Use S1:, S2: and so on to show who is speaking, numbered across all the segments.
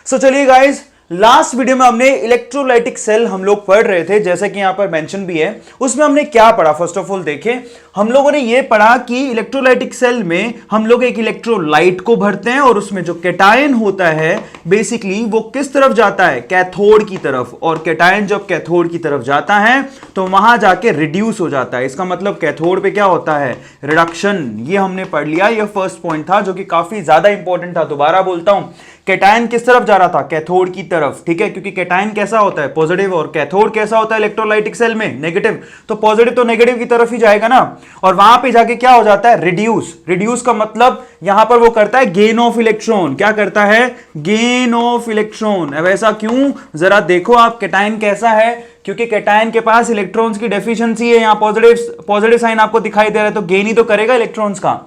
S1: सो चलिए guys, last video में हमने इलेक्ट्रोलाइटिक सेल हम लोग पढ़ रहे थे, जैसे कि यहां पर मेंशन भी है। उसमें हमने क्या पढ़ा, फर्स्ट ऑफ ऑल देखें, हम लोगों ने ये पढ़ा कि इलेक्ट्रोलाइटिक सेल में हम लोग एक इलेक्ट्रोलाइट को भरते हैं और उसमें जो कैटायन होता है बेसिकली वो किस तरफ जाता है, कैथोड की तरफ। और कैटायन जब कैथोड की तरफ जाता है तो वहां जाके रिड्यूस हो जाता है। इसका मतलब कैथोड पे क्या होता है, रिडक्शन। ये हमने पढ़ लिया, ये फर्स्ट पॉइंट था जो कि काफी ज्यादा इंपॉर्टेंट था। दोबारा बोलता हूं, कैटायन किस तरफ जा रहा था, कैथोड की तरफ, ठीक है, क्योंकि कैटायन कैसा होता है, पॉजिटिव, और कैथोड कैसा होता है इलेक्ट्रोलाइटिक सेल में, नेगेटिव। तो पॉजिटिव तो नेगेटिव की तरफ ही जाएगा ना, और वहां पे जाके क्या हो जाता है, रिड्यूस। रिड्यूस का मतलब यहां पर वो करता है गेन ऑफ इलेक्ट्रॉन। क्या करता है, गेन ऑफ इलेक्ट्रॉन। अब ऐसा क्यों, जरा देखो आप, कैटायन कैसा है, क्योंकि कैटायन के पास इलेक्ट्रॉन्स की डेफिशिएंसी है। यहां पॉजिटिव साइन आपको दिखाई दे रहा है, तो गेन ही तो करेगा इलेक्ट्रॉन्स का।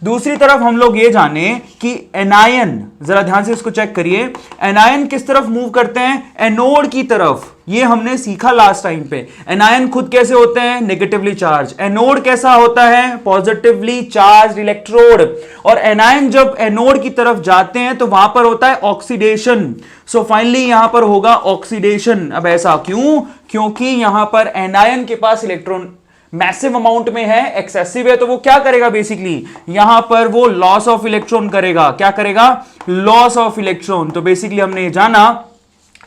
S1: दूसरी तरफ हम लोग ये जाने कि एनायन, जरा ध्यान से इसको चेक करिए, एनायन किस तरफ मूव करते हैं, एनोड की तरफ। ये हमने सीखा लास्ट टाइम पे। एनायन खुद कैसे होते हैं, नेगेटिवली चार्ज। एनोड कैसा होता है, पॉजिटिवली चार्ज इलेक्ट्रोड। और एनायन जब एनोड की तरफ जाते हैं तो वहां पर होता है ऑक्सीडेशन। सो फाइनली यहां पर होगा ऑक्सीडेशन। अब ऐसा क्यों, क्योंकि यहां पर एनायन के पास इलेक्ट्रॉन मैसिव अमाउंट में है, एक्सेसिव है, तो वो क्या करेगा, बेसिकली यहां पर वो लॉस ऑफ इलेक्ट्रॉन करेगा। क्या करेगा, लॉस ऑफ इलेक्ट्रॉन। तो बेसिकली हमने ये जाना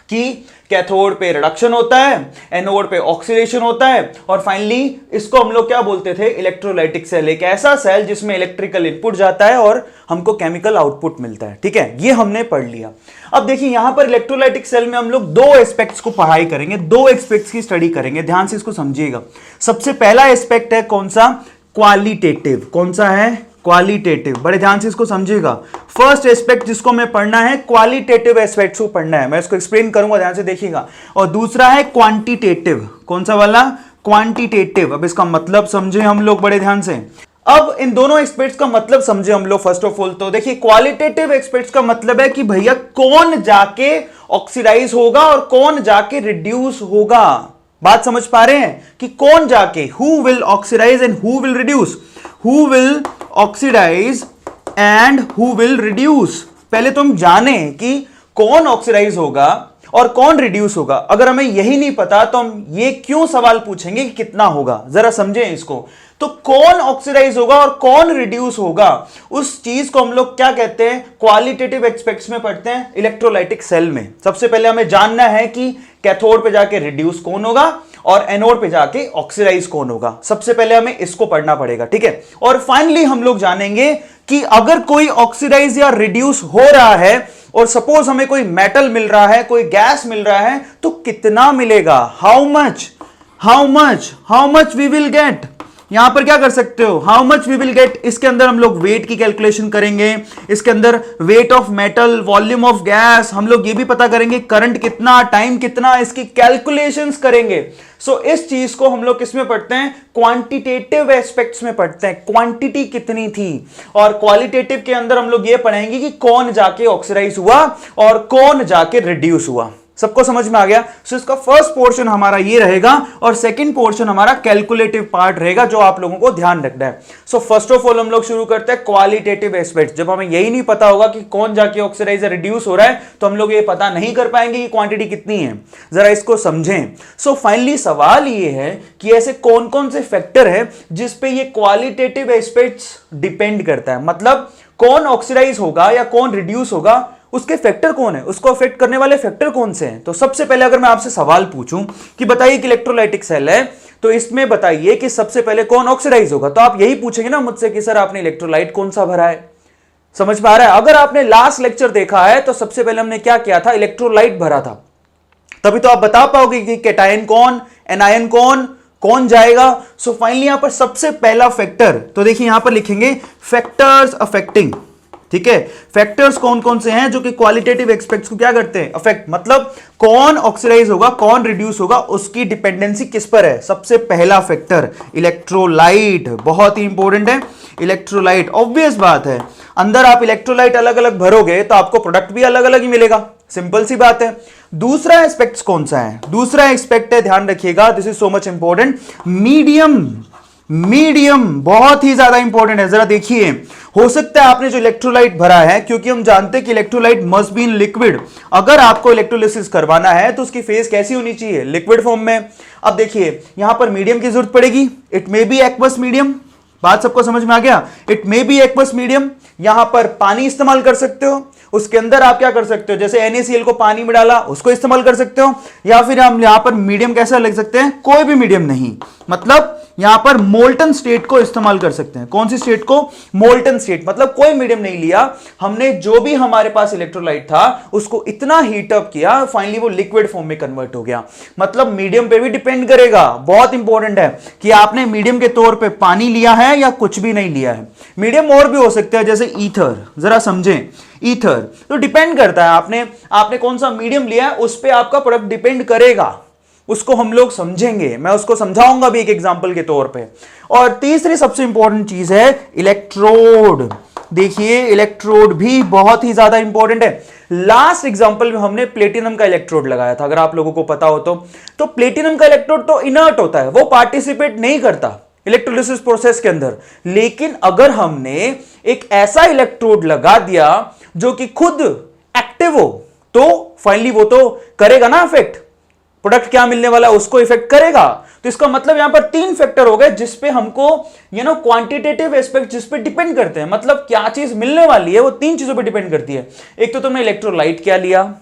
S1: कि कैथोड पे रिडक्शन होता है, एनोड पे ऑक्सीडेशन होता है, और फाइनली इसको हम लोग क्या बोलते थे, इलेक्ट्रोलाइटिक सेल। एक ऐसा सेल जिसमें इलेक्ट्रिकल इनपुट जाता है और हमको केमिकल आउटपुट मिलता है। ठीक है, ये हमने पढ़ लिया। अब देखिए यहां पर इलेक्ट्रोलाइटिक सेल में हम लोग दो एस्पेक्ट्स को पढ़ाई करेंगे, दो एस्पेक्ट्स की स्टडी करेंगे। ध्यान से इसको समझिएगा। सबसे पहला एस्पेक्ट है कौन सा, क्वालिटेटिव। कौन सा है, क्वालिटेटिव। बड़े ध्यान से इसको समझिएगा। फर्स्ट एस्पेक्ट जिसको मैं पढ़ना है, क्वालिटेटिव एस्पेक्ट्स को पढ़ना है। मैं इसको एक्सप्लेन करूंगा, ध्यान से देखिएगा। और दूसरा है क्वांटिटेटिव। कौन सा वाला, क्वांटिटेटिव। अब इसका मतलब समझे हम लोग बड़े ध्यान से। अब इन दोनों एस्पेक्ट्स का मतलब समझे हम लोग। फर्स्ट ऑफ ऑल तो देखिए, क्वालिटेटिव एस्पेक्ट्स का मतलब है कि भैया कौन जाके ऑक्सीडाइज होगा और कौन जाके रिड्यूस होगा। बात समझ पा रहे हैं कि कौन जाके, who will oxidise and who will reduce, who will oxidise and who will reduce. पहले तो हम जाने कि कौन ऑक्सीडाइज होगा और कौन रिड्यूस होगा। अगर हमें यही नहीं पता तो हम ये क्यों सवाल पूछेंगे कि कितना होगा, जरा समझें इसको। तो कौन ऑक्सीडाइज होगा और कौन रिड्यूस होगा, उस चीज को हम लोग क्या कहते हैं, क्वालिटेटिव एस्पेक्ट्स में पढ़ते हैं इलेक्ट्रोलाइटिक सेल में। सबसे पहले हमें जानना है कि कैथोड पे जाके रिड्यूस कौन होगा और एनोड पे जाके ऑक्सीडाइज कौन होगा। सबसे पहले हमें इसको पढ़ना पड़ेगा, ठीक है। और फाइनली हम लोग जानेंगे कि अगर कोई ऑक्सीडाइज या रिड्यूस हो रहा है और सपोज हमें कोई मेटल मिल रहा है, कोई गैस मिल रहा है, तो कितना मिलेगा, how much we will get. यहां पर क्या कर सकते हो, how much we will get. इसके अंदर हम लोग वेट की कैलकुलेशन करेंगे, इसके अंदर weight of metal, volume of gas, हम लोग ये भी पता करेंगे करंट कितना, टाइम कितना, इसकी कैलकुलेशंस करेंगे। सो इस चीज को हम लोग किसमें पढ़ते हैं, क्वांटिटेटिव एस्पेक्ट्स में पढ़ते हैं, क्वांटिटी कितनी थी। और क्वालिटेटिव के अंदर हम लोग ये पढ़ेंगे कि कौन जाके ऑक्सीडाइज हुआ और कौन जाके रिड्यूस हुआ। सबको समझ में आ गया। सो इसका फर्स्ट पोर्शन हमारा ये रहेगा और सेकंड पोर्शन हमारा कैलकुलेटिव पार्ट रहेगा, जो आप लोगों को ध्यान रखना है। सो फर्स्ट ऑफ ऑल हम लोग शुरू करते हैं क्वालिटेटिव एस्पेक्ट। जब हमें यही नहीं पता होगा कि कौन जाके ऑक्सीडाइज रिड्यूस हो रहा है तो हम लोग ये पता नहीं कर पाएंगे कि क्वांटिटी कितनी है। जरा इसको समझें। सो फाइनली सवाल ये है कि ऐसे कौन कौन से फैक्टर है जिसपे ये क्वालिटेटिव एस्पेक्ट्स डिपेंड करता है। मतलब कौन ऑक्सीडाइज होगा या कौन रिड्यूस होगा, उसके फैक्टर कौन है, उसको अफेक्ट करने वाले फैक्टर कौन से हैं। तो सबसे पहले अगर मैं आपसे सवाल पूछूं कि बताइए कि इलेक्ट्रोलाइटिक सेल है, तो इसमें बताइए कि सबसे पहले कौन ऑक्सीडाइज होगा। तो आप यही पूछेंगे ना मुझसे कि सर आपने इलेक्ट्रोलाइट कौन सा भरा है। समझ पा रहा है। अगर आपने लास्ट लेक्चर देखा है तो सबसे पहले हमने क्या किया था, इलेक्ट्रोलाइट भरा था। तभी तो आप बता पाओगे कि कैटायन कौन, एनायन कौन जाएगा। सो फाइनली यहां पर सबसे पहला फैक्टर, तो देखिए यहां पर लिखेंगे फैक्टर्स अफेक्टिंग। ठीक है, फैक्टर्स कौन कौन से हैं जो कि क्वालिटेटिव एस्पेक्ट्स को क्या करते हैं, अफेक्ट। मतलब कौन ऑक्सीडाइज होगा, कौन रिड्यूस होगा, उसकी डिपेंडेंसी किस पर है। सबसे पहला फैक्टर इलेक्ट्रोलाइट, बहुत ही इंपॉर्टेंट है इलेक्ट्रोलाइट। ऑब्वियस बात है, अंदर आप इलेक्ट्रोलाइट अलग अलग भरोगे तो आपको प्रोडक्ट भी अलग अलग ही मिलेगा, सिंपल सी बात है। दूसरा एस्पेक्ट कौन सा है, दूसरा एस्पेक्ट है, ध्यान रखिएगा, this is so much important, medium. Medium बहुत ही ज्यादा इंपॉर्टेंट है, जरा देखिए। हो सकता है आपने जो इलेक्ट्रोलाइट भरा है, क्योंकि हम जानते हैं कि electrolyte must be in liquid, अगर आपको इलेक्ट्रोलिसिस करवाना है तो उसकी फेज कैसी होनी चाहिए, लिक्विड फॉर्म में। अब देखिए यहां पर मीडियम की जरूरत पड़ेगी, it may be aqueous medium, बात सबको समझ में आ गया, it may be aqueous medium. यहां पर पानी इस्तेमाल कर सकते हो, उसके अंदर आप क्या कर सकते हो, जैसे NaCl को पानी में डाला उसको इस्तेमाल कर सकते हो, या फिर हम यहां पर मीडियम कैसा लिख सकते हैं, कोई भी मीडियम नहीं, मतलब यहां पर मोल्टन स्टेट को इस्तेमाल कर सकते हैं। कौन सी स्टेट को, मोल्टन स्टेट, मतलब कोई मीडियम नहीं लिया हमने, जो भी हमारे पास इलेक्ट्रोलाइट था उसको इतना हीट अप किया, फाइनली वो लिक्विड फॉर्म में कन्वर्ट हो गया। मतलब मीडियम पे भी डिपेंड करेगा, बहुत इंपॉर्टेंट है कि आपने मीडियम के तौर पे पानी लिया है या कुछ भी नहीं लिया है। मीडियम और भी हो सकता है, जैसे ईथर, जरा समझें, ईथर तो डिपेंड करता है आपने कौन सा मीडियम लिया है, उस पे आपका प्रोडक्ट डिपेंड करेगा, उसको हम लोग समझेंगे, मैं उसको समझाऊंगा भी एक एग्जांपल के तौर पे। और तीसरी सबसे इंपॉर्टेंट चीज है इलेक्ट्रोड। देखिए इलेक्ट्रोड भी बहुत ही ज्यादा इंपॉर्टेंट है। लास्ट एग्जांपल में हमने प्लेटिनम का इलेक्ट्रोड लगाया था, अगर आप लोगों को पता हो तो प्लेटिनम का इलेक्ट्रोड तो इनर्ट होता है, वो पार्टिसिपेट नहीं करता इलेक्ट्रोलिसिस प्रोसेस के अंदर। लेकिन अगर हमने एक ऐसा इलेक्ट्रोड लगा दिया जो कि खुद एक्टिव हो, तो फाइनली वो तो करेगा ना इफेक्ट, प्रोडक्ट क्या मिलने वाला है उसको इफेक्ट करेगा। तो इसका मतलब यहां पर 3 फैक्टर हो गए जिसपे हमको क्वांटिटेटिव एस्पेक्ट जिस पे डिपेंड करते हैं, मतलब क्या चीज मिलने वाली है वो 3 चीजों पे डिपेंड करती है। एक तो तुमने इलेक्ट्रोलाइट क्या लिया,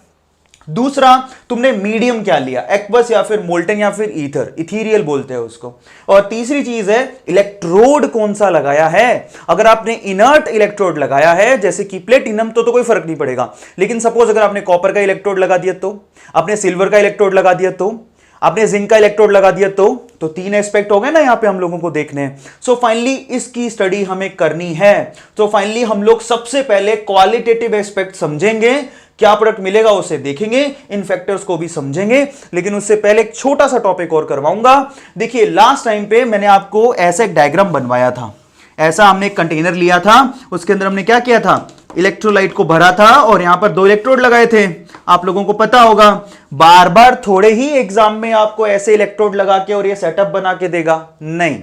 S1: दूसरा तुमने मीडियम क्या लिया, एक्वस या फिर मोल्टन या फिर ईथर, इथीरियल बोलते हैं उसको, और तीसरी चीज है इलेक्ट्रोड कौन सा लगाया है। अगर आपने इनर्ट इलेक्ट्रोड लगाया है जैसे कि प्लेटिनम तो कोई फर्क नहीं पड़ेगा, लेकिन सपोज अगर आपने कॉपर का इलेक्ट्रोड लगा दिया, तो आपने सिल्वर का इलेक्ट्रोड लगा दिया, तो आपने जिंक का इलेक्ट्रोड लगा दिया, तो 3 एस्पेक्ट हो गए ना यहां पे हम लोगों को देखने हैं। सो फाइनली इसकी स्टडी हमें करनी है, तो फाइनली हम लोग सबसे पहले क्वालिटेटिव एस्पेक्ट समझेंगे, क्या प्रोडक्ट मिलेगा उसे देखेंगे, इन फैक्टर्स को भी समझेंगे। लेकिन उससे पहले एक छोटा सा टॉपिक और करवाऊंगा। देखिए लास्ट टाइम पे मैंने आपको ऐसा एक डायग्राम बनवाया था, ऐसा हमने एक कंटेनर लिया था, उसके अंदर हमने क्या किया था, इलेक्ट्रोलाइट को भरा था और यहां पर 2 इलेक्ट्रोड लगाए थे। आप लोगों को पता होगा बार बार थोड़े ही एग्जाम में आपको ऐसे इलेक्ट्रोड लगा के और ये सेटअप बना के देगा, नहीं,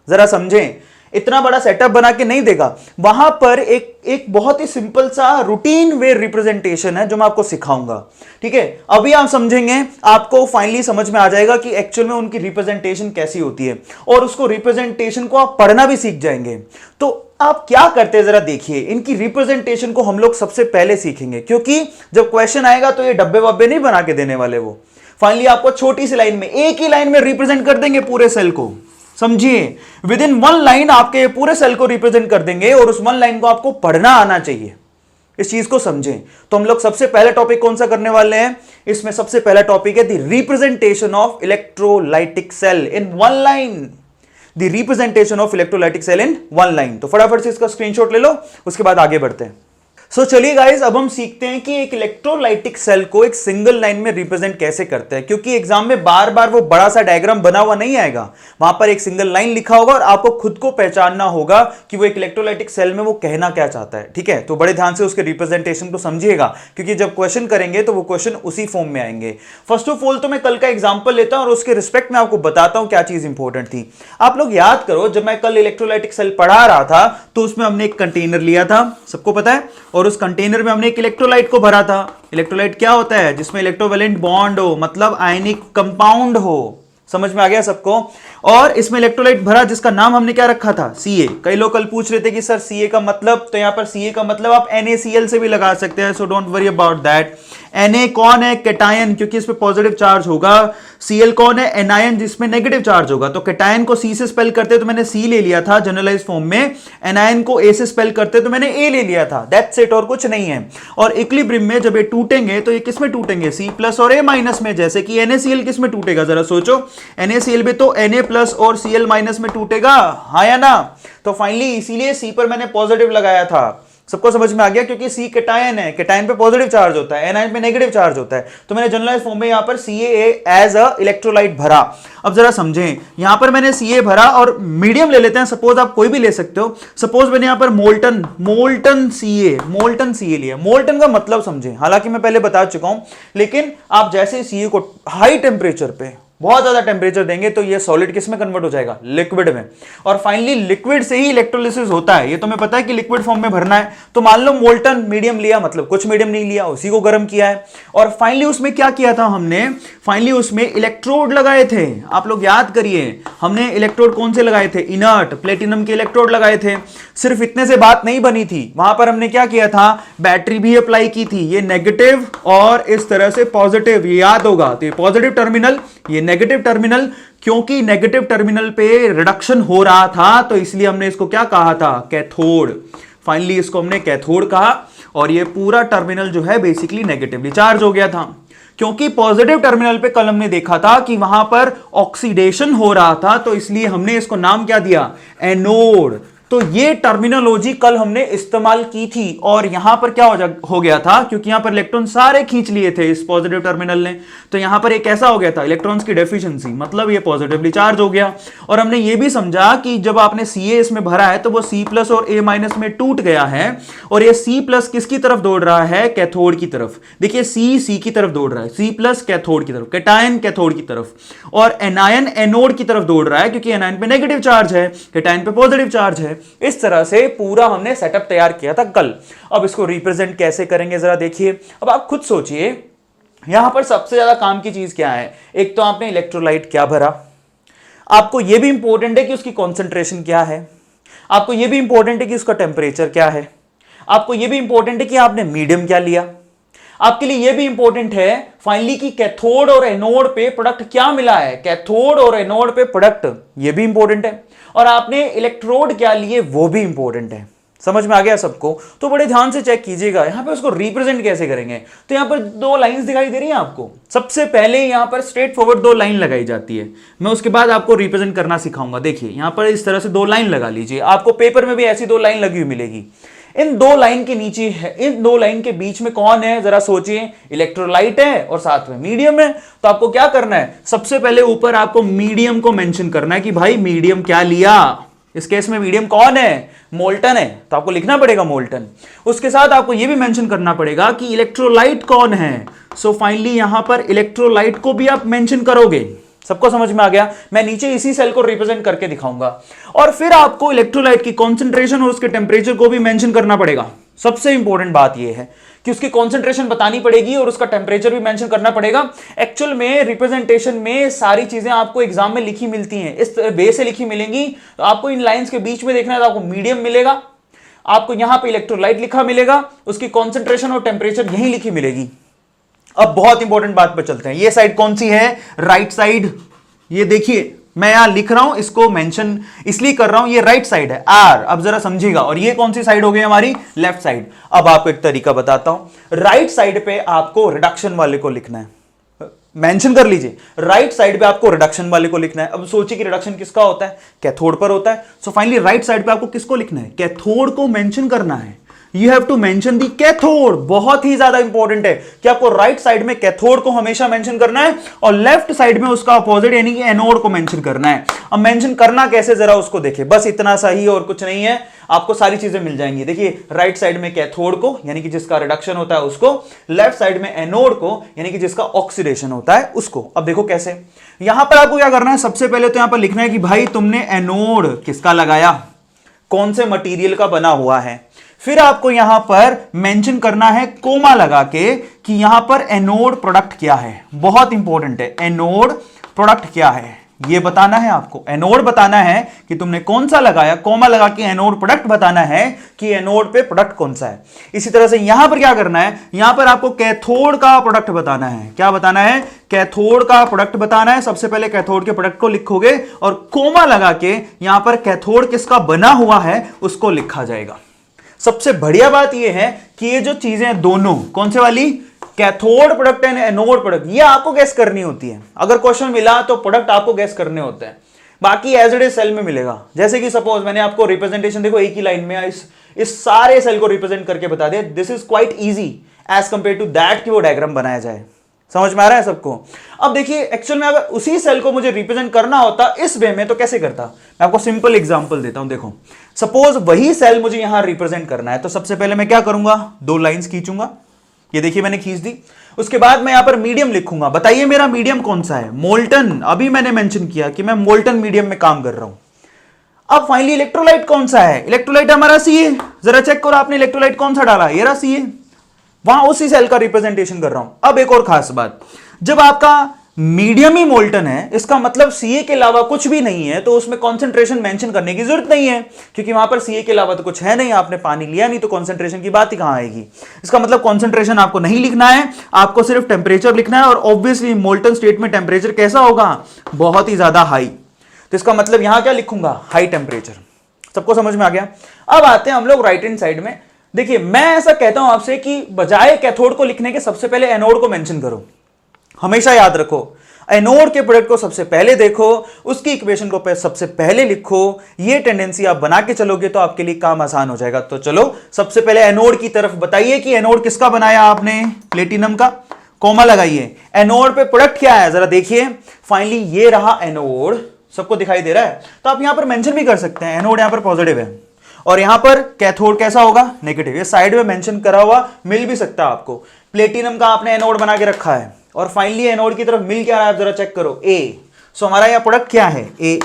S1: जरा समझें, इतना बड़ा सेटअप बना के नहीं देगा। वहां पर एक बहुत ही सिंपल सा रूटीन वे रिप्रेजेंटेशन है जो मैं आपको सिखाऊंगा, ठीक है। अभी आप समझेंगे, आपको फाइनली समझ में आ जाएगा कि एक्चुअल में उनकी रिप्रेजेंटेशन कैसी होती है, और उसको रिप्रेजेंटेशन को आप पढ़ना भी सीख जाएंगे। तो आप क्या करते हैं जरा देखिए, इनकी रिप्रेजेंटेशन को हम लोग सबसे पहले सीखेंगे, क्योंकि जब क्वेश्चन आएगा तो ये डब्बे वब्बे नहीं बना के देने वाले, वो फाइनली आपको छोटी सी लाइन में, एक ही लाइन में रिप्रेजेंट कर देंगे पूरे सेल को। समझिए, विद इन 1 लाइन आपके पूरे सेल को रिप्रेजेंट कर देंगे, और उस 1 लाइन को आपको पढ़ना आना चाहिए, इस चीज को समझें। तो हम लोग सबसे पहले टॉपिक कौन सा करने वाले हैं, इसमें सबसे पहला टॉपिक है the representation of electrolytic cell in 1 line, the representation of electrolytic cell in 1 line. तो फटाफट से इसका स्क्रीनशॉट ले लो, उसके बाद आगे बढ़ते हैं। सो चलिए गाइस, अब हम सीखते हैं कि एक इलेक्ट्रोलाइटिक सेल को एक सिंगल लाइन में रिप्रेजेंट कैसे करते हैं, क्योंकि एग्जाम में बार बार वो बड़ा सा डायग्राम बना हुआ नहीं आएगा, वहां पर एक सिंगल लाइन लिखा होगा और आपको खुद को पहचानना होगा कि वो एक इलेक्ट्रोलाइटिक सेल में वो कहना क्या चाहता है, ठीक है। तो बड़े ध्यान से उसके रिप्रेजेंटेशन को समझिएगा, क्योंकि जब क्वेश्चन करेंगे तो वो क्वेश्चन उसी फॉर्म में आएंगे। फर्स्ट ऑफ ऑल तो मैं कल का एग्जाम्पल लेता हूं और उसके रिस्पेक्ट में आपको बताता हूं क्या चीज इंपॉर्टेंट थी। आप लोग याद करो, जब मैं कल इलेक्ट्रोलाइटिक सेल पढ़ा रहा था तो उसमें हमने एक कंटेनर लिया था, सबको पता है, और उस कंटेनर में हमने एक इलेक्ट्रोलाइट को भरा था। इलेक्ट्रोलाइट क्या होता है, जिसमें इलेक्ट्रोवैलेंट बॉन्ड हो, मतलब आयनिक कंपाउंड हो, समझ में आ गया सबको। और इसमें इलेक्ट्रोलाइट भरा जिसका नाम हमने क्या रखा था, Ca। कई लोग कल पूछ रहे थे कि सर Ca का मतलब, तो यहां पर Ca का मतलब आप NaCl से भी लगा सकते हैं, so don't worry about that. Na कौन है, कैटायन, क्योंकि इस पे पॉजिटिव चार्ज होगा। Cl कौन है, एनायन, जिसमें नेगेटिव चार्ज होगा। तो कैटायन को C से स्पेल करते तो मैंने C ले लिया था जनरलाइज फॉर्म में, एनायन को A से स्पेल करते तो मैंने A ले लिया था, दैट्स इट, और कुछ नहीं है। और इक्विलिब्रियम में जब ये टूटेंगे तो ये किस में टूटेंगे, C+ और A- में, जैसे कि NaCl किस में टूटेगा, जरा सोचो, NaCl भी तो Na+ और Cl- में टूटेगा, हाँ या ना। तो फाइनली इसीलिए C पर मैंने पॉजिटिव लगाया था, सबको समझ में आ गया, क्योंकि C कैटायन है, कैटायन पे पॉजिटिव चार्ज होता है, एनायन पे नेगेटिव चार्ज होता है। तो मैंने जनरलाइज फॉर्म में यहां पर Ca एज अ इलेक्ट्रोलाइट भरा। अब जरा समझें, यहां पर मैंने Ca भरा और मीडियम ले लेते हैं, सपोज आप कोई भी ले सकते हो। सपोज मैंने यहां पर मोल्टन Ca लिया। मोल्टन का मतलब समझें, हालांकि मैं पहले बता चुका हूं, लेकिन आप जैसे Ca को हाई टेम्परेचर पे बहुत ज्यादा टेम्परेचर देंगे तो ये सॉलिड किस में कन्वर्ट हो जाएगा, लिक्विड में। और फाइनली लिक्विड से ही इलेक्ट्रोलिसिस होता है, ये तुम्हें पता है कि लिक्विड फॉर्म में भरना है। तो मान लो मोल्टन मीडियम लिया, मतलब कुछ मीडियम नहीं लिया, उसी को गर्म किया है और फाइनली उसमें क्या किया था हमने, फाइनली उसमें इलेक्ट्रोड लगाए थे। आप लोग याद करिए, हमने इलेक्ट्रोड कौन से लगाए थे, इनर्ट प्लेटिनम के इलेक्ट्रोड लगाए थे। सिर्फ इतने से बात नहीं बनी थी, वहां पर हमने क्या किया था, बैटरी भी अप्लाई की थी, ये नेगेटिव और इस तरह से पॉजिटिव, ये याद होगा। तो ये पॉजिटिव टर्मिनल, ये नेगेटिव टर्मिनल, क्योंकि नेगेटिव टर्मिनल पे रिडक्शन हो रहा था तो इसलिए हमने इसको क्या कहा था, कैथोड। फाइनली इसको हमने कैथोड कहा और ये पूरा टर्मिनल जो है बेसिकली नेगेटिवली चार्ज हो गया था, क्योंकि पॉजिटिव टर्मिनल पे कल हमने देखा था कि वहां पर ऑक्सीडेशन हो रहा था, तो इसलिए हमने इसको नाम क्या दिया, एनोड। तो ये टर्मिनोलॉजी कल हमने इस्तेमाल की थी और यहां पर क्या हो गया था, क्योंकि यहां पर इलेक्ट्रॉन सारे खींच लिए थे इस पॉजिटिव टर्मिनल ने, तो यहां पर एक ऐसा हो गया था इलेक्ट्रॉन्स की डेफिशिएंसी, मतलब ये पॉजिटिवली चार्ज हो गया। और हमने ये भी समझा कि जब आपने Ca इसमें भरा है तो वो C+ और A- में टूट गया है और ये C+ किसकी तरफ दौड़ रहा है, कैथोड की तरफ। देखिए C की तरफ दौड़ रहा है, C+ कैथोड की तरफ, कैटायन कैथोड की तरफ, और एनायन एनोड की तरफ दौड़ रहा है, क्योंकि एनायन पे नेगेटिव चार्ज है, कैटायन पे पॉजिटिव चार्ज है। इस तरह से पूरा हमने सेटअप तैयार किया था कल। अब इसको रिप्रेजेंट कैसे करेंगे जरा देखिए। अब आप खुद सोचिए, यहां पर सबसे ज्यादा काम की चीज क्या है, एक तो आपने इलेक्ट्रोलाइट क्या भरा, आपको यह भी इंपॉर्टेंट है कि उसकी कॉन्सेंट्रेशन क्या है, आपको यह भी इंपॉर्टेंट है कि उसका टेम्परेचर क्या है, आपको यह भी इंपॉर्टेंट है कि आपने मीडियम क्या लिया, आपके लिए यह भी इंपॉर्टेंट है फाइनली कि कैथोड और एनोड पे प्रोडक्ट क्या मिला है, कैथोड और एनोड पे प्रोडक्ट, यह भी इंपॉर्टेंट है, और आपने इलेक्ट्रोड क्या लिए वो भी इंपॉर्टेंट है। समझ में आ गया सबको? तो बड़े ध्यान से चेक कीजिएगा यहां पे उसको रिप्रेजेंट कैसे करेंगे। तो यहां पर दो लाइंस दिखाई दे रही हैं आपको, सबसे पहले यहां पर स्ट्रेट फॉरवर्ड दो लाइन लगाई जाती है, मैं उसके बाद आपको रिप्रेजेंट करना सिखाऊंगा। देखिए यहां पर इस तरह से दो लाइन लगा लीजिए, आपको पेपर में भी ऐसी दो लाइन लगी हुई मिलेगी। इन दो लाइन के नीचे है, इन दो लाइन के बीच में कौन है जरा सोचिए, इलेक्ट्रोलाइट है और साथ में मीडियम है। तो आपको क्या करना है, सबसे पहले ऊपर आपको मीडियम को मेंशन करना है कि भाई मीडियम क्या लिया। इस केस में मीडियम कौन है, मोल्टन है, तो आपको लिखना पड़ेगा मोल्टन। उसके साथ आपको यह भी मेंशन करना पड़ेगा कि इलेक्ट्रोलाइट कौन है। सो फाइनली यहां पर इलेक्ट्रोलाइट को भी आप मेंशन करोगे। सबको समझ में आ गया? मैं नीचे इसी सेल को रिप्रेजेंट करके दिखाऊंगा। और फिर आपको इलेक्ट्रोलाइट की कॉन्सेंट्रेशन और उसके टेम्परेचर को भी मेंशन करना पड़ेगा। सबसे इंपॉर्टेंट बात यह है कि उसकी कॉन्सेंट्रेशन बतानी पड़ेगी और उसका टेम्परेचर भी मेंशन करना पड़ेगा। एक्चुअल में रिप्रेजेंटेशन में सारी चीजें आपको एग्जाम में लिखी मिलती हैं, इस वे से लिखी मिलेंगी। तो आपको इन लाइंस के बीच में देखना है, तो आपको मीडियम मिलेगा, आपको यहां पे इलेक्ट्रोलाइट लिखा मिलेगा, उसकी कॉन्सेंट्रेशन और टेम्परेचर यही लिखी मिलेगी। अब बहुत इंपॉर्टेंट बात पर चलते हैं। ये साइड कौन सी है, राइट साइड। ये देखिए मैं यहां लिख रहा हूं, इसको मेंशन इसलिए कर रहा हूं, ये राइट साइड है आर। अब जरा समझिएगा। और ये कौन सी साइड हो गई हमारी, लेफ्ट साइड। अब आपको एक तरीका बताता हूं, राइट साइड पे आपको रिडक्शन वाले को लिखना है, मेंशन कर लीजिए। राइट साइड पे आपको रिडक्शन वाले को लिखना है। अब सोचिए कि रिडक्शन किसका होता है, कैथोड पर होता है। सो फाइनली राइट साइड पे आपको किसको लिखना है, कैथोड को मेंशन करना है। You have to mention the cathode. बहुत ही ज्यादा इंपॉर्टेंट है कि आपको राइट साइड में कैथोड को हमेशा मेंशन करना है और लेफ्ट साइड में उसका अपोजिट यानी कि एनोड को मेंशन करना है। अब मेंशन करना कैसे जरा उसको देखिए, बस इतना सा ही और कुछ नहीं है, आपको सारी चीजें मिल जाएंगी। देखिए राइट साइड में कैथोड को यानी कि जिसका रिडक्शन होता है उसको, लेफ्ट साइड में एनोड को यानी कि जिसका ऑक्सीडेशन होता है उसको। अब देखो कैसे, यहां पर आपको क्या करना है, सबसे पहले तो यहां पर लिखना है कि भाई तुमने एनोड किसका लगाया, कौन से मटेरियल का बना हुआ है। फिर आपको यहां पर मेंशन करना है कोमा लगा के कि यहां पर एनोड प्रोडक्ट क्या है। बहुत इंपॉर्टेंट है, एनोड प्रोडक्ट क्या है ये बताना है आपको। एनोड बताना है कि तुमने कौन सा लगाया, कोमा लगा के एनोड प्रोडक्ट बताना है कि एनोड पे प्रोडक्ट कौन सा है। इसी तरह से यहां पर क्या करना है, यहां पर आपको कैथोड का प्रोडक्ट बताना है। क्या बताना है, कैथोड का प्रोडक्ट बताना है। सबसे पहले कैथोड के प्रोडक्ट को लिखोगे और कोमा लगा के यहां पर कैथोड किसका बना हुआ है उसको लिखा जाएगा। सबसे बढ़िया बात यह है कि ये जो चीजें दोनों कौन से वाली, cathode product and anode product, ये आपको गैस करनी होती है। अगर क्वेश्चन मिला तो प्रोडक्ट आपको गैस करने होते हैं, बाकी एज इट इज सेल में मिलेगा। जैसे कि सपोज मैंने आपको रिप्रेजेंटेशन देखो एक ही लाइन में इस सारे सेल को रिप्रेजेंट करके बता दिया। This is quite easy as compare to that कि वो डायग्राम बनाया जाए। समझ में आ रहा है सबको? अब देखिए एक्चुअल में अगर उसी सेल को मुझे रिप्रेजेंट करना होता इस वे में तो कैसे करता, मैं आपको सिंपल एग्जांपल देता हूं। देखो सपोज वही सेल मुझे यहां रिप्रेजेंट करना है, तो सबसे पहले मैं क्या करूंगा, दो लाइंस खींचूंगा, ये देखिए मैंने खींच दी। उसके बाद मैं यहां पर मीडियम लिखूंगा, बताइए मेरा मीडियम कौन सा है, मोल्टन। अभी मैंने मेंशन किया कि मैं मोल्टन मीडियम में काम कर रहा हूं। अब फाइनली इलेक्ट्रोलाइट कौन सा है, इलेक्ट्रोलाइट हमारा सी है। जरा चेक करो आपने इलेक्ट्रोलाइट कौन सा डाला, ये रहा सी है, वहां उसी सेल का रिप्रेजेंटेशन कर रहा हूं। अब एक और खास बात, जब आपका मीडियम ही मोल्टन है, इसका मतलब सीए के अलावा कुछ भी नहीं है, तो उसमें कॉन्सेंट्रेशन मेंशन करने की जरूरत नहीं है, क्योंकि वहां पर सीए के अलावा तो कुछ है नहीं, आपने पानी लिया नहीं, तो कॉन्सेंट्रेशन की बात ही कहां आएगी। इसका मतलब कॉन्सेंट्रेशन आपको नहीं लिखना है, आपको सिर्फ टेम्परेचर लिखना है। और ऑब्वियसली मोल्टन स्टेट में टेम्परेचर कैसा होगा, बहुत ही ज्यादा हाई। तो इसका मतलब यहां क्या लिखूंगा, हाई टेम्परेचर। सबको समझ में आ गया। अब आते हैं हम लोग राइट हैंड साइड में। देखिए मैं ऐसा कहता हूं आपसे कि बजाय कैथोड को लिखने के सबसे पहले एनोड को मेंशन करो। हमेशा याद रखो, एनोड के प्रोडक्ट को सबसे पहले देखो, उसकी इक्वेशन को सबसे पहले लिखो। ये टेंडेंसी आप बना के चलोगे तो आपके लिए काम आसान हो जाएगा। तो चलो सबसे पहले एनोड की तरफ बताइए कि एनोड किसका बनाया आपने, प्लेटिनम का। कॉमा लगाइए, एनोड पे प्रोडक्ट क्या है जरा देखिए। फाइनली ये रहा एनोड, सबको दिखाई दे रहा है। तो आप यहां पर मेंशन भी कर सकते हैं, एनोड यहां पर पॉजिटिव है और यहां पर कैथोड कैसा होगा, नेगेटिव। ये साइड में मेंशन करा हुआ मिल भी सकता है आपको। प्लेटिनम का आपने एनोड बना के रखा है और फाइनली एनोड की तरफ मिल क्या रहा है, आप जरा चेक करो, ए। सो हमारा यहां प्रोडक्ट क्या है, ए।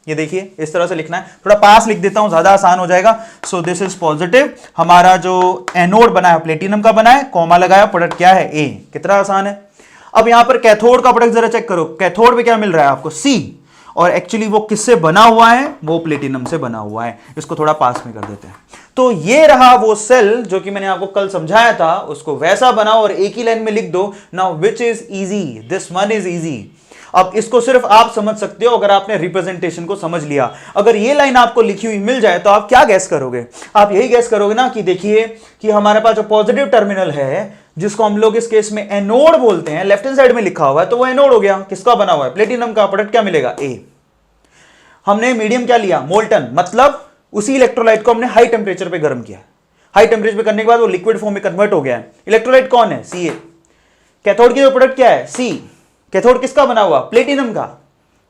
S1: ये देखिए इस तरह से लिखना है, थोड़ा पास लिख देता हूं ज्यादा आसान हो जाएगा। सो दिस इज पॉजिटिव, हमारा जो एनोड बना है प्लेटिनम का बना है, कॉमा लगाया, प्रोडक्ट क्या है, ए। कितना आसान है। अब यहां पर कैथोड का प्रोडक्ट जरा चेक करो, कैथोड पे क्या मिल रहा है आपको, सी। और एक्चुअली वो किससे बना हुआ है, वो प्लेटिनम से बना हुआ है। इसको थोड़ा पास में कर देते हैं। तो ये रहा वो सेल जो कि मैंने आपको कल समझाया था, उसको वैसा बनाओ और एक ही लाइन में लिख दो। Now which is easy, this one is easy. अब इसको सिर्फ आप समझ सकते हो अगर आपने रिप्रेजेंटेशन को समझ लिया। अगर ये लाइन आपको लिखी हुई मिल जाए तो आप क्या गैस करोगे, आप यही गैस करोगे ना कि देखिए कि हमारे पास जो पॉजिटिव टर्मिनल है, जिसको हम लोग इस केस में एनोड बोलते हैं, लेफ्ट हैंड साइड में लिखा हुआ है, तो वो एनोड हो गया। किसका बना हुआ है, प्लेटिनम का। प्रोडक्ट क्या मिलेगा, ए। हमने मीडियम क्या लिया, मोल्टन, मतलब उसी इलेक्ट्रोलाइट को हमने हाई टेम्परेचर पे गर्म किया। हाई टेम्परेचर पे करने के बाद वो लिक्विड फॉर्म में कन्वर्ट हो गया है। इलेक्ट्रोलाइट कौन है, सी ए। कैथोड की जो प्रोडक्ट क्या है, सी। कैथोड किसका बना हुआ, प्लेटिनम का।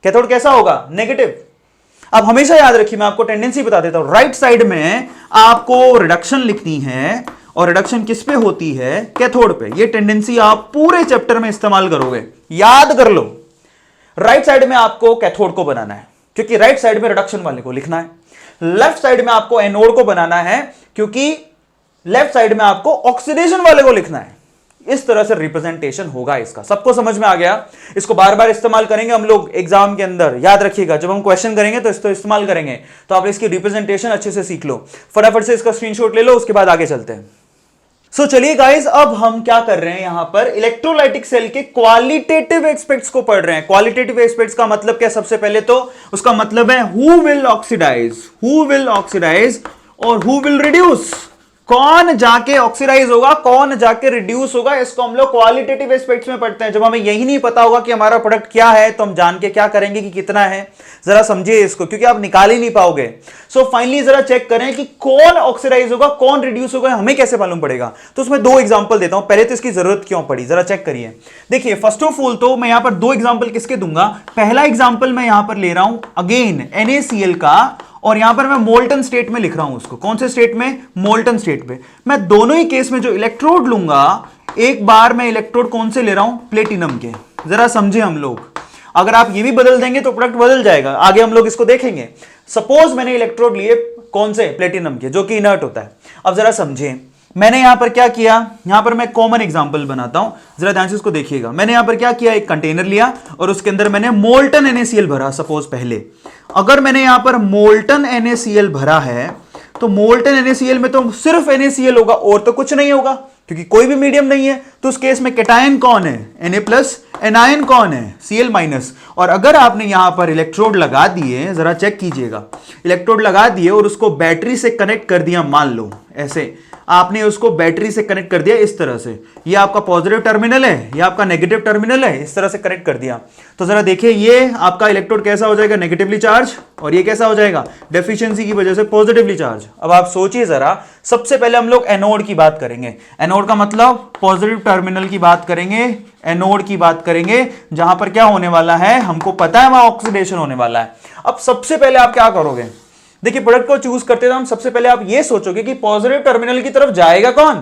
S1: कैथोड कैसा होगा, नेगेटिव। अब हमेशा याद रखिए, मैं आपको टेंडेंसी बता देता हूं, राइट साइड में आपको रिडक्शन लिखनी है और रिडक्शन किस पे होती है, कैथोड पे। ये टेंडेंसी आप पूरे चैप्टर में इस्तेमाल करोगे, याद कर लो। राइट साइड में आपको कैथोड को बनाना है क्योंकि राइट साइड में रिडक्शन वाले को लिखना है। लेफ्ट साइड में आपको एनोड को बनाना है क्योंकि लेफ्ट साइड में आपको ऑक्सीडेशन वाले को लिखना है। इस तरह से रिप्रेजेंटेशन होगा इसका। सबको समझ में आ गया। इसको बार बार इस्तेमाल करेंगे हम लोग एग्जाम के अंदर, याद रखिएगा। जब हम क्वेश्चन करेंगे तो इसको इस्तेमाल करेंगे, तो आप इसकी रिप्रेजेंटेशन अच्छे से सीख लो। फटाफट से इसका स्क्रीनशॉट ले लो, उसके बाद आगे चलते हैं। सो चलिए गाइस, अब हम क्या कर रहे हैं, यहां पर इलेक्ट्रोलाइटिक सेल के क्वालिटेटिव एस्पेक्ट्स को पढ़ रहे हैं। क्वालिटेटिव एस्पेक्ट्स का मतलब क्या, सबसे पहले तो उसका मतलब है हु विल ऑक्सीडाइज और हु विल रिड्यूस। कौन जाके ऑक्सीडाइज होगा, कौन जाके रिड्यूस होगा, इसको हम लोग क्वालिटेटिव एस्पेक्ट्स में पढ़ते हैं। जब हमें यही नहीं पता होगा कि हमारा प्रोडक्ट क्या है, तो हम जान के क्या करेंगे कि कितना है। जरा समझिए इसको, क्योंकि आप निकाल ही नहीं पाओगे। सो फाइनली जरा चेक करें कि कौन ऑक्सीडाइज होगा, कौन रिड्यूस होगा, हमें कैसे मालूम पड़ेगा। तो उसमें दो एग्जांपल देता हूं। पहले तो इसकी जरूरत क्यों पड़ी, जरा चेक करिए। देखिए फर्स्ट ऑफ ऑल तो मैं यहां पर दो एग्जांपल किसके दूंगा। पहला एग्जांपल मैं यहां पर ले रहा हूं अगेन NaCl का, और यहां पर मैं मोल्टन स्टेट में लिख रहा हूं उसको। कौन से स्टेट में, मोल्टन स्टेट में। मैं दोनों ही केस में जो इलेक्ट्रोड लूंगा, एक बार मैं इलेक्ट्रोड कौन से ले रहा हूं, प्लेटिनम के। जरा समझे हम लोग, अगर आप ये भी बदल देंगे तो प्रोडक्ट बदल जाएगा। आगे हम लोग इसको देखेंगे। सपोज मैंने इलेक्ट्रोड लिए कौन से, प्लेटिनम के, जो कि इनर्ट होता है। अब जरा समझे मैंने यहां पर क्या किया, यहां पर मैं कॉमन एग्जांपल बनाता हूं, जरा ध्यान से उसको देखिएगा। मैंने यहां पर क्या किया, एक कंटेनर लिया और उसके अंदर मैंने मोल्टन NaCl भरा। सपोज पहले अगर मैंने यहां पर मोल्टन NaCl भरा है, तो मोल्टन NaCl में तो सिर्फ NaCl होगा और तो कुछ नहीं होगा, क्योंकि कोई भी मीडियम नहीं है। तो उस केस में कैटायन कौन है, Na+, एनायन कौन है, Cl-। और अगर आपने यहां पर इलेक्ट्रोड लगा दिए, जरा चेक कीजिएगा, इलेक्ट्रोड लगा दिए और उसको बैटरी से कनेक्ट कर दिया, मान लो ऐसे आपने उसको बैटरी से कनेक्ट कर दिया इस तरह से, ये आपका पॉजिटिव टर्मिनल है, ये आपका नेगेटिव टर्मिनल है, इस तरह से कनेक्ट कर दिया। तो जरा देखिए ये आपका इलेक्ट्रोड कैसा हो जाएगा, नेगेटिवली चार्ज, और ये कैसा हो जाएगा, डेफिशिएंसी की वजह से पॉजिटिवली चार्ज। अब आप सोचिए जरा, सबसे पहले हम लोग एनोड की बात करेंगे। एनोड का मतलब पॉजिटिव टर्मिनल की बात करेंगे, एनोड की बात करेंगे, जहां पर क्या होने वाला है, हमको पता है वहां ऑक्सीडेशन होने वाला है। अब सबसे पहले आप क्या करोगे, देखिए प्रोडक्ट को चूज करते हैं हम सबसे पहले आप ये सोचोगे कि पॉजिटिव टर्मिनल की तरफ जाएगा कौन,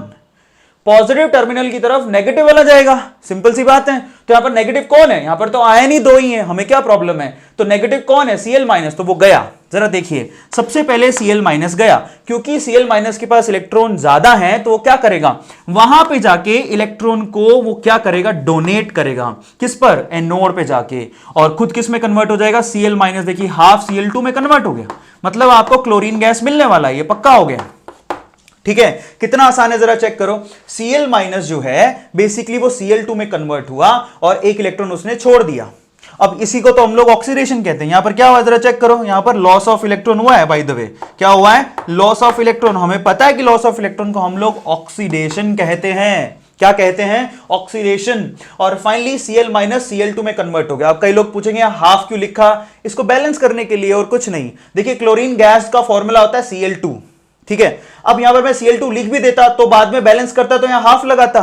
S1: पॉजिटिव टर्मिनल की तरफ नेगेटिव वाला जाएगा, सिंपल सी बात है। तो यहां पर नेगेटिव कौन है, यहां पर तो आयन ही दो ही है, हमें क्या प्रॉब्लम है, तो नेगेटिव कौन है, Cl-, तो वो गया। जरा देखिए, सबसे पहले Cl- गया, क्योंकि Cl- के पास इलेक्ट्रॉन ज्यादा है, तो वो क्या करेगा, वहां पे जाके इलेक्ट्रॉन को वो क्या करेगा, डोनेट करेगा, किस पर, एनोड पे जाके, और खुद किस में कन्वर्ट हो जाएगा, Cl-, देखिए हाफ Cl2 में कन्वर्ट हो गया, मतलब आपको क्लोरीन गैस मिलने वाला है, ये पक्का हो गया। ठीक है, कितना आसान है, जरा चेक करो। Cl- जो है बेसिकली वो Cl2 में कन्वर्ट हुआ और एक इलेक्ट्रॉन उसने छोड़ दिया। अब इसी को तो हम लोग ऑक्सीडेशन कहते हैं। यहां पर क्या हुआ, जरा चेक करो, यहां पर लॉस ऑफ इलेक्ट्रॉन हुआ है, बाय द वे क्या हुआ है, लॉस ऑफ इलेक्ट्रॉन। हमें पता है कि लॉस ऑफ इलेक्ट्रॉन को हम लोग ऑक्सीडेशन कहते हैं, क्या कहते हैं, ऑक्सीडेशन। और फाइनली Cl- Cl2 में कन्वर्ट हो गया। अब कई लोग पूछेंगे हाफ क्यों लिखा, इसको बैलेंस करने के लिए और कुछ नहीं। देखिए क्लोरीन गैस का फॉर्मूला होता है Cl2, ठीक है। अब यहां पर मैं Cl2 लिख भी देता तो बाद में बैलेंस करता तो यहां हाफ लगाता,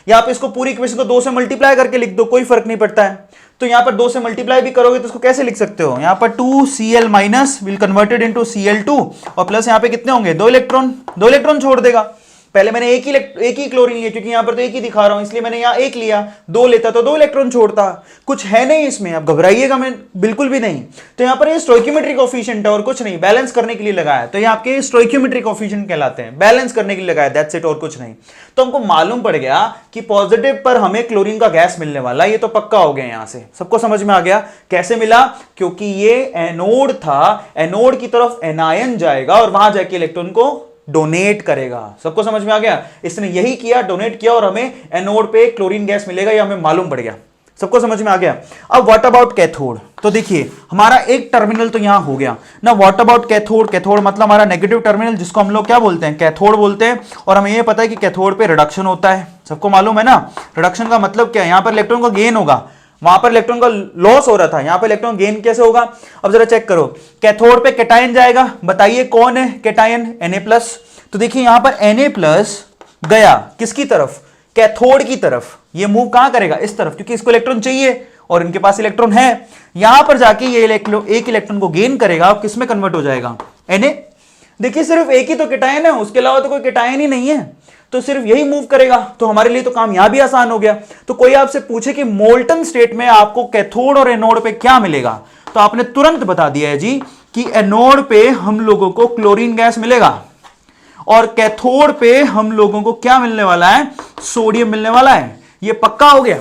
S1: या आप इसको पूरी इक्वेशन को 2 से मल्टीप्लाई करके लिख दो, कोई फर्क नहीं पड़ता है। तो यहां पर 2 से मल्टीप्लाई भी करोगे तो इसको कैसे लिख सकते हो, यहां पर 2Cl- will converted into Cl2 और प्लस यहां पे कितने होंगे, 2 इलेक्ट्रॉन छोड़ देगा। पहले मैंने एक ही क्लोरीन लिया, क्योंकि यहां पर तो एक ही दिखा रहा हूं, इसलिए मैंने यहां एक लिया, 2 लेता तो 2 इलेक्ट्रॉन छोड़ता। कुछ है नहीं इसमें, आप घबराइएगा मैं बिल्कुल भी नहीं। तो यहां पर ये स्टोइकियोमेट्रिक कोएफिशिएंट है और कुछ नहीं, बैलेंस करने के लिए लगाया, तो ये आपके स्टोइकियोमेट्रिक कोएफिशिएंट कहलाते हैं, बैलेंस करने के लिए लगाया, दैट्स इट, और कुछ नहीं। तो हमको मालूम पड़ गया कि पॉजिटिव पर हमें क्लोरीन का गैस मिलने वाला, ये तो पक्का हो गया। यहां से सबको समझ में आ गया कैसे मिला, क्योंकि ये एनोड था, एनोड की तरफ एनायन जाएगा और वहां जाके इलेक्ट्रॉन को डोनेट करेगा। सबको समझ में आ गया, इसने यही किया, डोनेट किया और हमें एनोड पे क्लोरीन गैस मिलेगा, ये हमें मालूम पड़ गया। सबको समझ में आ गया। अब व्हाट अबाउट कैथोड, तो देखिए हमारा एक टर्मिनल तो यहां हो गया ना। व्हाट अबाउट कैथोड, कैथोड मतलब हमारा नेगेटिव टर्मिनल, जिसको हम लोग क्या बोलते हैं, कैथोड बोलते हैं। और हमें यह पता है कि कैथोड पे रिडक्शन होता है, सबको मालूम है ना। रिडक्शन का मतलब क्या है, यहां पर इलेक्ट्रॉन का गेन होगा, वहां पर इलेक्ट्रॉन का लॉस हो रहा था, यहां पर इलेक्ट्रॉन गेन कैसे होगा। अब जरा चेक करो, कैथोड पे कैटायन जाएगा, बताइए कौन है कैटायन, Na+। तो देखिए यहां पर Na+ गया किसकी तरफ, कैथोड की तरफ। ये मूव कहां करेगा, इस तरफ, क्योंकि इसको इलेक्ट्रॉन चाहिए और इनके पास इलेक्ट्रॉन है। यहां पर जाके ये एक इलेक्ट्रॉन को गेन करेगा और किस में कन्वर्ट हो जाएगा, Na। देखिए सिर्फ एक ही तो कैटायन है, उसके अलावा तो कोई कैटायन ही नहीं है, तो सिर्फ यही मूव करेगा। तो हमारे लिए तो काम यहां भी आसान हो गया। तो कोई आपसे पूछे कि मोल्टन स्टेट में आपको कैथोड और एनोड पे क्या मिलेगा, तो आपने तुरंत बता दिया है जी कि एनोड पे हम लोगों को क्लोरीन गैस मिलेगा और कैथोड पे हम लोगों को क्या मिलने वाला है, सोडियम मिलने वाला है। ये पक्का हो गया,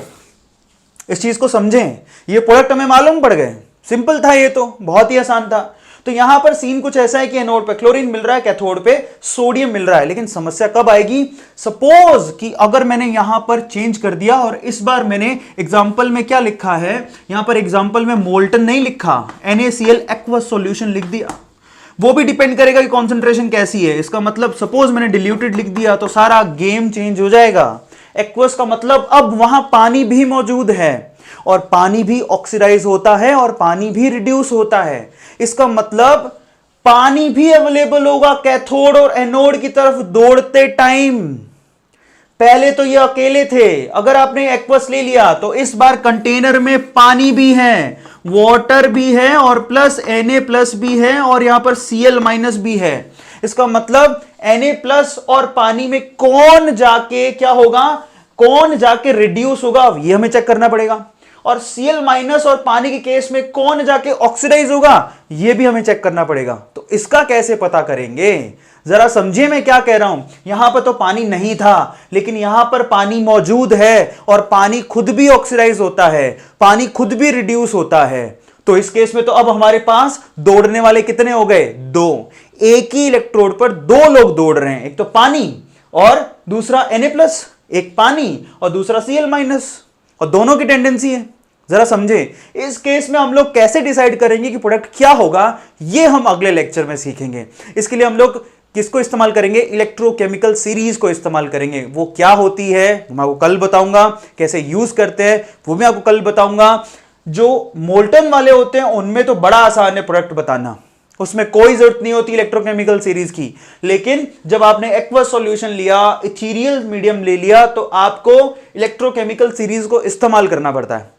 S1: इस चीज को समझें, ये प्रोडक्ट हमें मालूम पड़ गए, सिंपल था, ये तो बहुत ही आसान था। तो यहां पर सीन कुछ ऐसा है कि एनोड पे क्लोरीन मिल रहा है, कैथोड पे सोडियम मिल रहा है। लेकिन समस्या कब आएगी, सपोज कि अगर मैंने यहां पर चेंज कर दिया और इस बार मैंने एग्जांपल में क्या लिखा है, यहां पर एग्जांपल में मोल्टन नहीं लिखा, NaCl एक्वस सॉल्यूशन लिख दिया। वो भी डिपेंड करेगा कि कॉन्सेंट्रेशन कैसी है। इसका मतलब सपोज मैंने डिल्यूटेड लिख दिया तो सारा गेम चेंज हो जाएगा। एक्वस का मतलब अब वहां पानी भी मौजूद है और पानी भी ऑक्सीडाइज होता है और पानी भी रिड्यूस होता है। इसका मतलब पानी भी अवेलेबल होगा कैथोड और एनोड की तरफ दौड़ते टाइम। पहले तो ये अकेले थे, अगर आपने एक्वस ले लिया तो इस बार कंटेनर में पानी भी है, वाटर भी है और प्लस Na+ भी है और यहां पर Cl- भी है। इसका मतलब Na+ और पानी में कौन जाके क्या होगा, कौन जाके रिड्यूस होगा, ये हमें चेक करना पड़ेगा। और Cl- और पानी के केस में कौन जाके ऑक्सीडाइज होगा, यह भी हमें चेक करना पड़ेगा। तो इसका कैसे पता करेंगे, जरा समझिए मैं क्या कह रहा हूं। यहां पर तो पानी नहीं था, लेकिन यहां पर पानी मौजूद है और पानी खुद भी ऑक्सीडाइज होता है, पानी खुद भी रिड्यूस होता है। तो इस केस में तो अब हमारे पास दौड़ने वाले कितने हो गए, 2। एक ही इलेक्ट्रोड पर 2 लोग दौड़ रहे हैं, एक तो पानी और दूसरा Na+, एक पानी और दूसरा Cl-, और दोनों की टेंडेंसी है। जरा समझे, इस केस में हम लोग कैसे डिसाइड करेंगे कि प्रोडक्ट क्या होगा, ये हम अगले लेक्चर में सीखेंगे। इसके लिए हम लोग किसको इस्तेमाल करेंगे, इलेक्ट्रोकेमिकल सीरीज को इस्तेमाल करेंगे। वो क्या होती है मैं आपको कल बताऊंगा, कैसे यूज करते हैं वो मैं आपको कल बताऊंगा। जो मोल्टन वाले होते हैं उनमें तो बड़ा आसान है प्रोडक्ट बताना, उसमें कोई जरूरत नहीं होती इलेक्ट्रोकेमिकल सीरीज की। लेकिन जब आपने एक्वस सॉल्यूशन लिया, इथीरियल मीडियम ले लिया, तो आपको इलेक्ट्रोकेमिकल सीरीज को इस्तेमाल करना पड़ता है।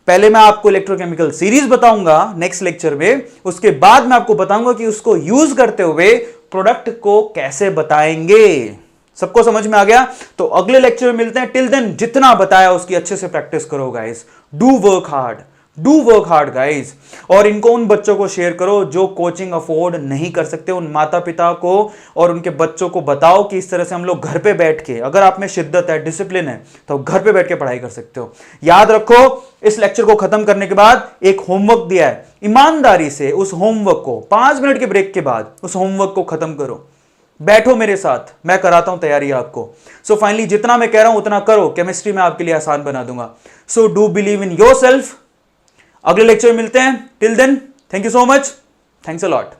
S1: पहले मैं आपको इलेक्ट्रोकेमिकल सीरीज बताऊंगा नेक्स्ट लेक्चर में, उसके बाद मैं आपको बताऊंगा कि उसको यूज करते हुए प्रोडक्ट को कैसे बताएंगे। सबको समझ में आ गया? तो अगले लेक्चर में मिलते हैं। टिल देन जितना बताया उसकी अच्छे से प्रैक्टिस करो guys. Do work hard guys. और इनको उन बच्चों को शेयर करो जो कोचिंग अफोर्ड नहीं कर सकते, उन माता पिता को और उनके बच्चों को बताओ कि इस तरह से हम लोग घर पे बैठ के, अगर आप में शिद्दत है, डिसिप्लिन है, तो घर पे बैठ के पढ़ाई कर सकते हो। याद रखो, इस लेक्चर को खत्म करने के बाद एक होमवर्क दिया है, ईमानदारी से उस होमवर्क को 5 मिनट के ब्रेक के बाद उस होमवर्क को खत्म करो। बैठो मेरे साथ, मैं कराता हूं तैयारी आपको। सो फाइनली जितना मैं कह रहा हूं उतना करो, केमिस्ट्री में आपके लिए आसान बना दूंगा। So do believe in yourself. अगले लेक्चर में मिलते हैं। Till then, thank you so much, thanks a lot.